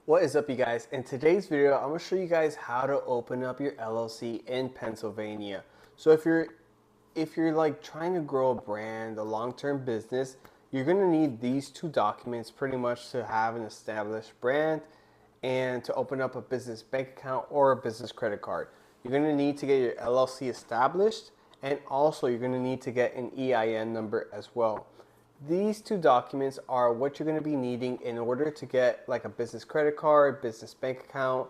What is up, you guys? In today's video, I'm going to show you guys how to open up your LLC in Pennsylvania. So if you're like trying to grow a brand, a long-term business, you're going to need these two documents pretty much to have an established brand and to open up a business bank account or a business credit card. You're going to need to get your LLC established, and also you're going to need to get an EIN number as well. These two documents are what you're going to be needing in order to get like a business credit card, business bank account,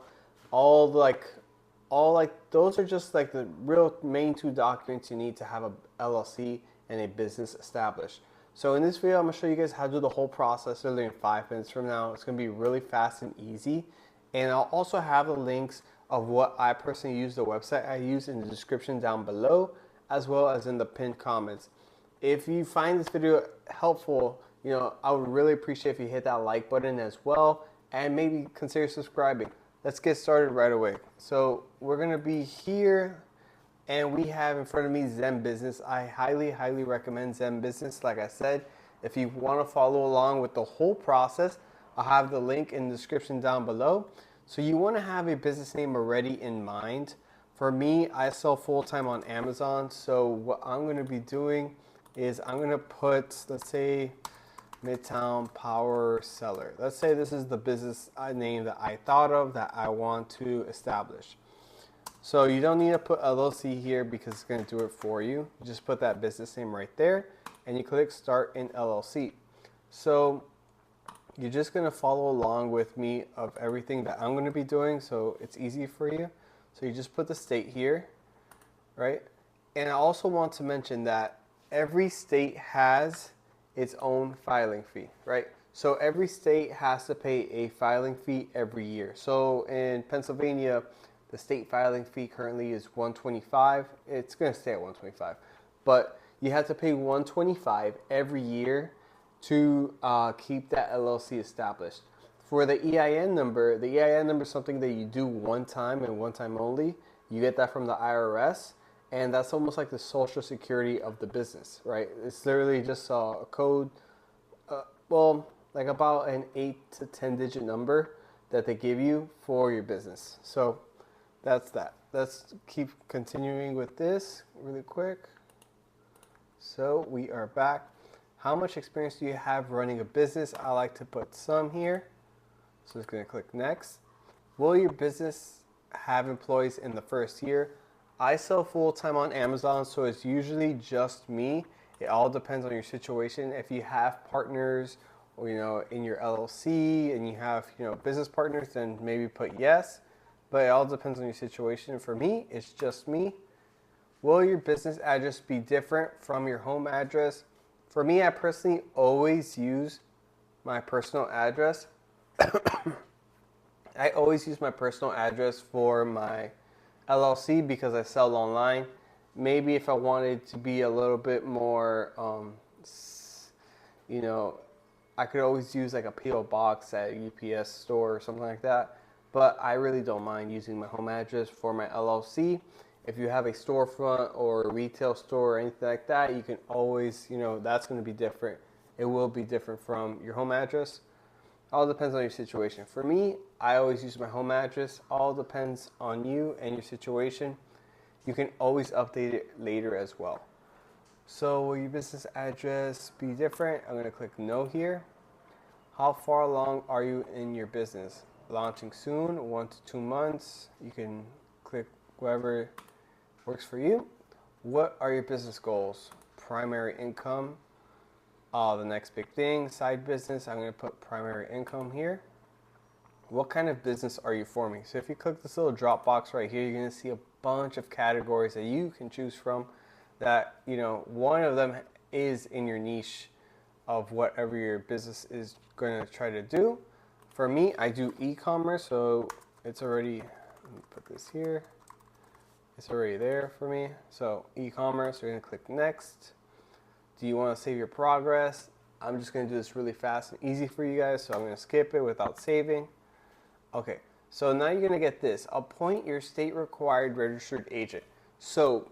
all those are just like the real main two documents you need to have a LLC and a business established. So in this video, I'm going to show you guys how to do the whole process literally in 5 minutes from now. It's going to be really fast and easy. And I'll also have the links of what I personally use, the website I use, in the description down below, as well as in the pinned comments. If you find this video helpful, I would really appreciate if you hit that like button as well, and maybe consider subscribing. Let's get started right away. So we're going to be here, and we have in front of me ZenBusiness. I highly recommend ZenBusiness. Like I said, if you want to follow along with the whole process, I'll have the link in the description down below. So you want to have a business name already in mind. For me, I sell full-time on Amazon, so what I'm going to be doing is I'm going to put, let's say, Midtown Power Seller. Let's say this is the business name that I thought of that I want to establish. So you don't need to put LLC here because it's going to do it for you. You just put that business name right there, and you click Start in LLC. So you're just going to follow along with me of everything that I'm going to be doing, so it's easy for you. So you just put the state here, right? And I also want to mention that every state has its own filing fee, right? So every state has to pay a filing fee every year. So in Pennsylvania, the state filing fee currently is $125. It's going to stay at $125, but you have to pay $125 every year to keep that LLC established. For the EIN number is something that you do one time and one time only. You get that from the IRS. And that's almost like the social security of the business, right? It's literally just a code, like about an 8 to 10 digit number that they give you for your business. So that's that. Let's keep continuing with this really quick. So we are back. How much experience do you have running a business? I like to put some here. So I'm just going to click next. Will your business have employees in the first year? I sell full-time on Amazon, so it's usually just me. It all depends on your situation. If you have partners or, in your LLC and you have, business partners, then maybe put yes. But it all depends on your situation. For me, it's just me. Will your business address be different from your home address? For me, I personally always use my personal address. I always use my personal address for my LLC because I sell online. Maybe if I wanted to be a little bit more, I could always use like a PO box at a UPS store or something like that. But I really don't mind using my home address for my LLC. If you have a storefront or a retail store or anything like that, you can always, that's going to be different. It will be different from your home address. All depends on your situation. For me, I always use my home address. All depends on you and your situation. You can always update it later as well. So will your business address be different? I'm going to click no here. How far along are you in your business? Launching soon, 1 to 2 months. You can click whatever works for you. What are your business goals? Primary income. The next big thing, side business. I'm going to put primary income here. What kind of business are you forming? So if you click this little drop box right here, you're going to see a bunch of categories that you can choose from that, one of them is in your niche of whatever your business is going to try to do. For me, I do e-commerce, so it's already, let me put this here. It's already there for me. So e-commerce, we're going to click next. Do you want to save your progress? I'm just going to do this really fast and easy for you guys, so I'm going to skip it without saving. Okay, so now you're going to get this. Appoint your state-required registered agent. So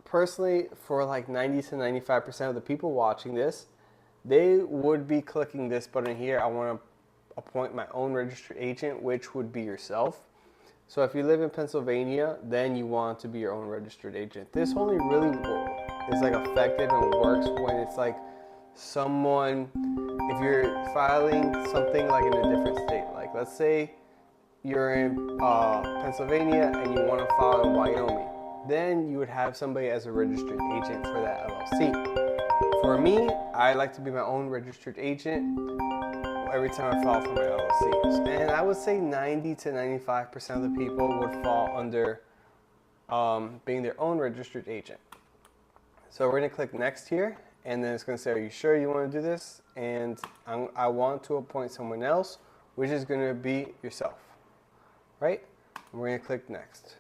personally, for like 90 to 95% of the people watching this, they would be clicking this button here. I want to appoint my own registered agent, which would be yourself. So if you live in Pennsylvania, then you want to be your own registered agent. This only really is like effective and works when it's like someone, if you're filing something like in a different state. Like let's say you're in Pennsylvania and you want to file in Wyoming, then you would have somebody as a registered agent for that LLC. For me, I like to be my own registered agent every time I file for my LLCs. And I would say 90 to 95% of the people would fall under being their own registered agent. So we're going to click next here, and then it's going to say, are you sure you want to do this? And I want to appoint someone else, which is going to be yourself, right? And we're going to click next.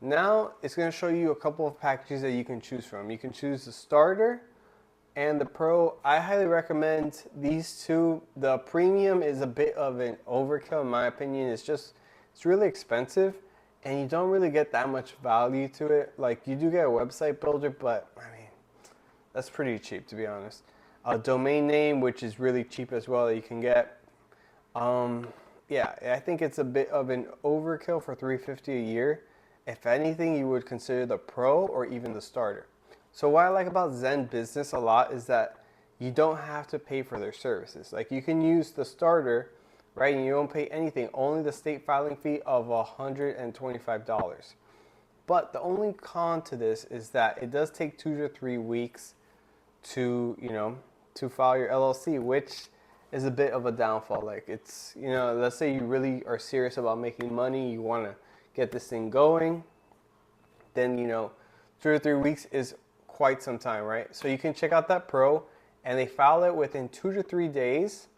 Now it's going to show you a couple of packages that you can choose from. You can choose the starter and the pro. I highly recommend these two. The premium is a bit of an overkill in my opinion. It's really expensive and you don't really get that much value to it. Like you do get a website builder, but I mean, that's pretty cheap to be honest. A domain name, which is really cheap as well that you can get. Yeah, I think it's a bit of an overkill for $350 a year. If anything, you would consider the pro or even the starter. So what I like about ZenBusiness a lot is that you don't have to pay for their services. Like you can use the starter, right, and you don't pay anything, only the state filing fee of $125. But the only con to this is that it does take 2 to 3 weeks to, to file your LLC, which is a bit of a downfall. Like it's, let's say you really are serious about making money, you want to get this thing going, then 2 to 3 weeks is quite some time, right? So you can check out that pro, and they file it within 2 to 3 days,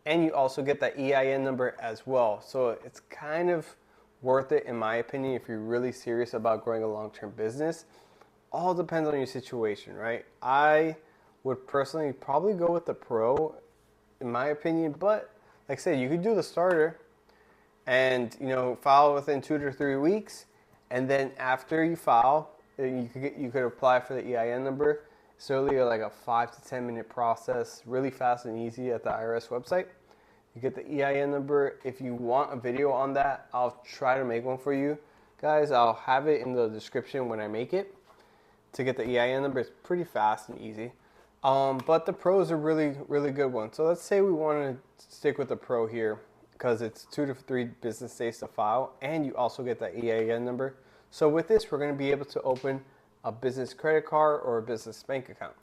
and you also get that EIN number as well. So it's kind of worth it in my opinion if you're really serious about growing a long-term business. All depends on your situation, right? I would personally probably go with the pro in my opinion, but like I said, you could do the starter and file within 2 to 3 weeks, and then after you file, you could apply for the EIN number. It's really like a 5 to 10 minute process, really fast and easy at the IRS website. You get the EIN number. If you want a video on that, I'll try to make one for you guys. I'll have it in the description when I make it. To get the EIN number, it's pretty fast and easy. But the pro is a really, really good one. So let's say we want to stick with the pro here because it's 2 to 3 business days to file, and you also get that EIN number. So with this, we're going to be able to open a business credit card or a business bank account.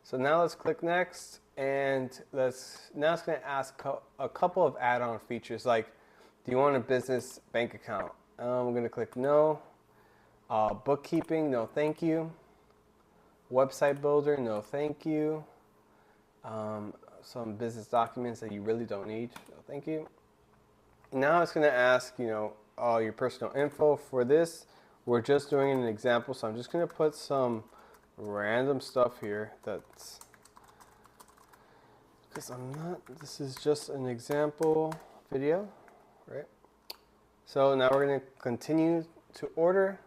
So now let's click next, and now it's going to ask a couple of add-on features like, do you want a business bank account? I'm going to click no. Bookkeeping, no thank you. Website builder, no thank you. Some business documents that you really don't need, no thank you. Now it's going to ask, all your personal info. For this, we're just doing an example, so I'm just going to put some random stuff here that's, because this is just an example video, right? So now we're going to continue to order,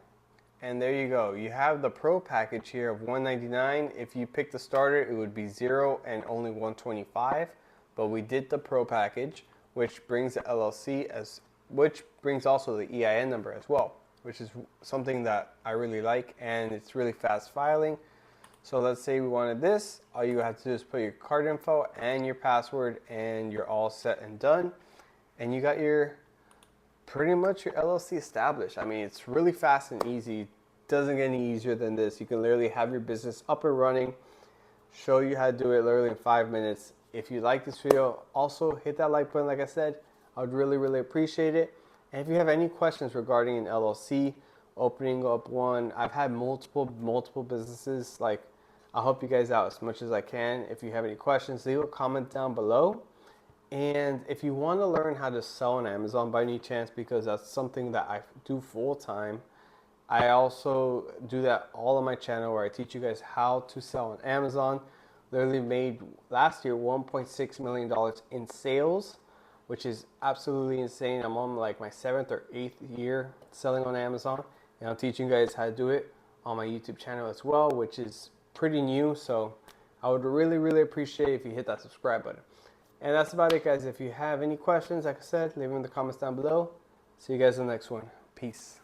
and there you go. You have the pro package here of $199. If you pick the starter, it would be 0 and only $125, but we did the pro package, which brings the LLC which brings also the EIN number as well, which is something that I really like, and it's really fast filing. So let's say we wanted this. All you have to do is put your card info and your password, and you're all set and done. And you got pretty much your LLC established. I mean, it's really fast and easy. It doesn't get any easier than this. You can literally have your business up and running, show you how to do it literally in 5 minutes. If you like this video, also hit that like button like I said. I would really, really appreciate it. And if you have any questions regarding an LLC, opening up one, I've had multiple businesses. Like, I'll help you guys out as much as I can. If you have any questions, leave a comment down below. And if you want to learn how to sell on Amazon by any chance, because that's something that I do full time, I also do that all on my channel where I teach you guys how to sell on Amazon. Literally made last year $1.6 million in sales, which is absolutely insane. I'm on like my 7th or 8th year selling on Amazon, and I'm teaching you guys how to do it on my YouTube channel as well, which is pretty new. So I would really, really appreciate if you hit that subscribe button. And that's about it, guys. If you have any questions, like I said, leave them in the comments down below. See you guys in the next one. Peace.